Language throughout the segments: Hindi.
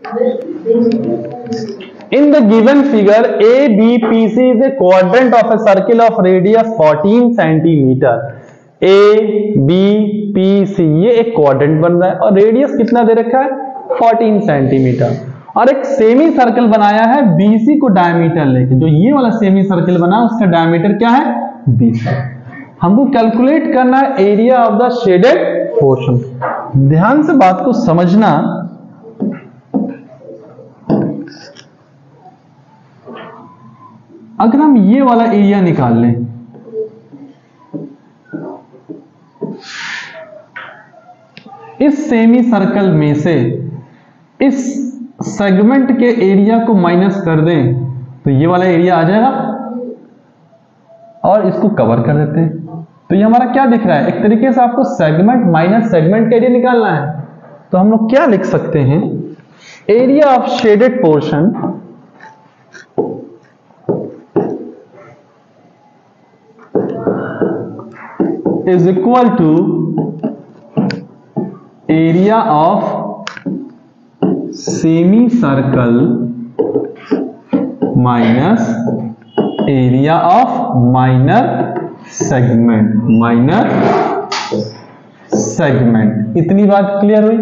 In the given figure, ABPC is a quadrant of a circle of radius 14 centimeter. ABPC ये एक क्वाड्रेंट बन रहा है और रेडियस कितना दे रखा है 14 सेंटीमीटर, और एक सेमी सर्कल बनाया है BC को डायमीटर लेके। जो ये वाला सेमी सर्कल बना उसका डायमीटर क्या है 20 है। हमको कैलकुलेट करना है area of the shaded portion. ध्यान से बात को समझना, अगर हम ये वाला एरिया निकाल लें, इस सेमी सर्कल में से इस सेगमेंट के एरिया को माइनस कर दें तो ये वाला एरिया आ जाएगा और इसको कवर कर देते हैं। तो ये हमारा क्या दिख रहा है, एक तरीके से आपको सेगमेंट माइनस सेगमेंट का एरिया निकालना है। तो हम लोग क्या लिख सकते हैं, area of shaded portion is equal to area of semicircle minus area of minor segment। इतनी बात क्लियर हुई।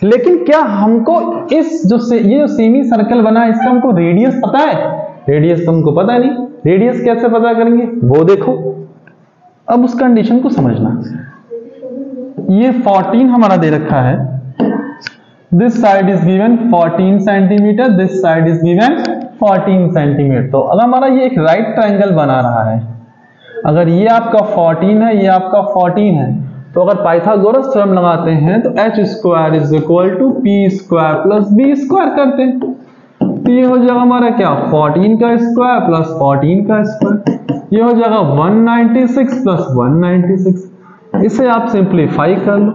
लेकिन क्या हमको इस ये जो सेमी सर्कल बना है इसका हमको रेडियस पता है? रेडियस तो हमको पता नहीं, रेडियस कैसे पता करेंगे वो देखो। अब उस कंडीशन को समझना, ये 14 हमारा दे रखा है, this side is given 14 centimetre, this side is given 14 centimetre. तो अगर हमारा ये एक राइट ट्रायंगल बना रहा है, अगर ये आपका 14 है, ये आपका 14 है, तो अगर पाइथागोरस थ्योरम लगाते हैं तो h square is equal to P square plus B square करते हैं। तो ये हो जाएगा हमारा क्या 14 का स्क्वायर प्लस 14 का स्क्वायर, ये हो जाएगा 196 प्लस 196। इसे आप सिंप्लीफाई कर लो,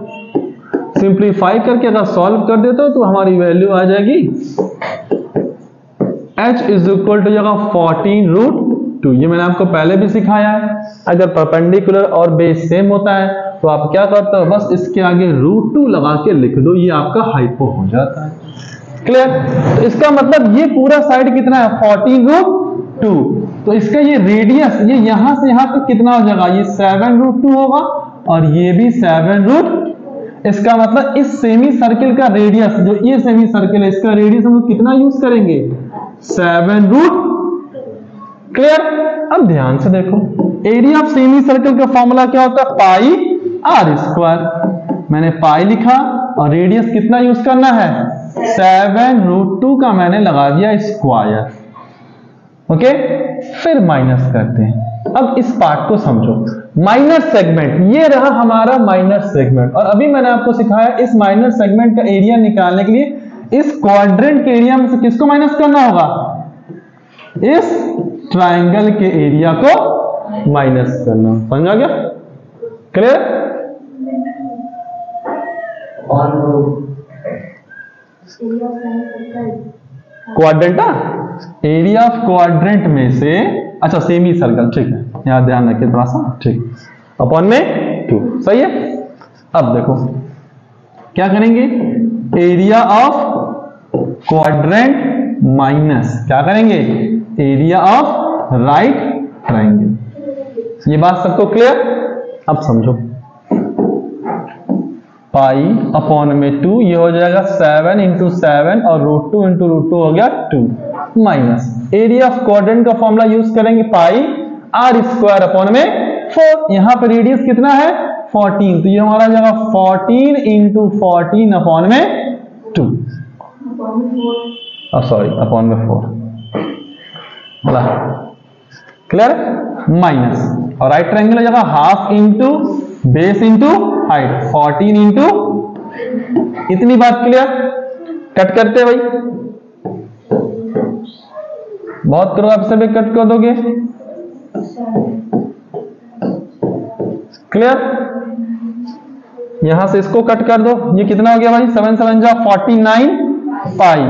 सिंप्लीफाई करके अगर सॉल्व कर देते हो तो हमारी वैल्यू आ जाएगी h इज इक्वल टू जाएगा 14√2। ये मैंने आपको पहले भी सिखाया है, अगर परपेंडिकुलर और बेस सेम होता है तो आप क्या करते हो, बस इसके आगे √2 लगा के लिख दो, ये आपका हाइपो हो जाता है। क्लियर? तो इसका मतलब ये पूरा साइड कितना है 14√2। तो इसका ये रेडियस ये यहां से यहां तक कितना हो जाएगा, ये 7√2 होगा और ये भी 7√2। इसका मतलब इस सेमी सर्कल का रेडियस, जो ये सेमी सर्कल है इसका रेडियस हम लोग कितना यूज करेंगे 7√2। क्लियर? अब ध्यान से देखो, एरिया ऑफ सेमी सर्कल का फॉर्मूला क्या होता है पाई आर स्क्वायर। मैंने पाई लिखा और रेडियस कितना यूज करना है 7√2 का मैंने लगा दिया स्क्वायर। ओके, फिर माइनस करते हैं। अब इस पार्ट को समझो, माइनर सेगमेंट, ये रहा हमारा माइनर सेगमेंट, और अभी मैंने आपको सिखाया इस माइनर सेगमेंट का एरिया निकालने के लिए इस क्वाड्रेंट के एरिया में से किसको माइनस करना होगा, इस ट्रायंगल के एरिया को माइनस करना। समझा गया? Clear? Quadrant, area of quadrant में से, अच्छा सेमी सर्कल, ठीक है, यहां ध्यान रखिए थोड़ा सा, ठीक, अपॉन में 2, सही है। अब देखो क्या करेंगे, एरिया ऑफ क्वाड्रेंट माइनस क्या करेंगे, एरिया ऑफ राइट ट्रायंगल। ये बात सबको क्लियर? अब समझो, पाई अपॉन में 2, ये हो जाएगा 7 इंटू 7 और √2 इंटू √2 हो गया 2, माइनस एरिया ऑफ क्वाड्रेंट का फॉर्मूला यूज करेंगे पाई आर स्क्वायर अपॉन में 4। यहां पर रेडियस कितना है 14, तो ये हमारा जाएगा 14 इंटू 14 अपॉन में 2, सॉरी अपॉन में 4। क्लियर? माइनस, और राइट ट्रायंगल हो जाएगा half into base into height, 14 into, इतनी बात क्लियर? कट करते भाई, बहुत करो आप सभी कट कर दोगे। क्लियर? यहां से इसको कट कर दो, ये कितना हो गया भाई 7 7 जा 49 पाई,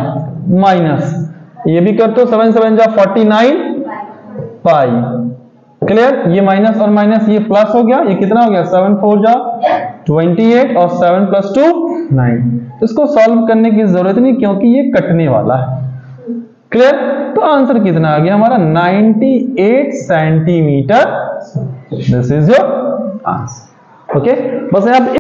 माइनस ये भी कर दो 7 7 जा 49 पाई। क्लियर? ये माइनस और माइनस ये प्लस हो गया, ये कितना हो गया 7 4 जा 28 और 7 + 2 9। इसको सॉल्व करने की जरूरत नहीं क्योंकि ये कटने वाला है। क्लियर? तो आंसर कितना आ गया हमारा 98 centimetre. This is your answer. Okay, बस आप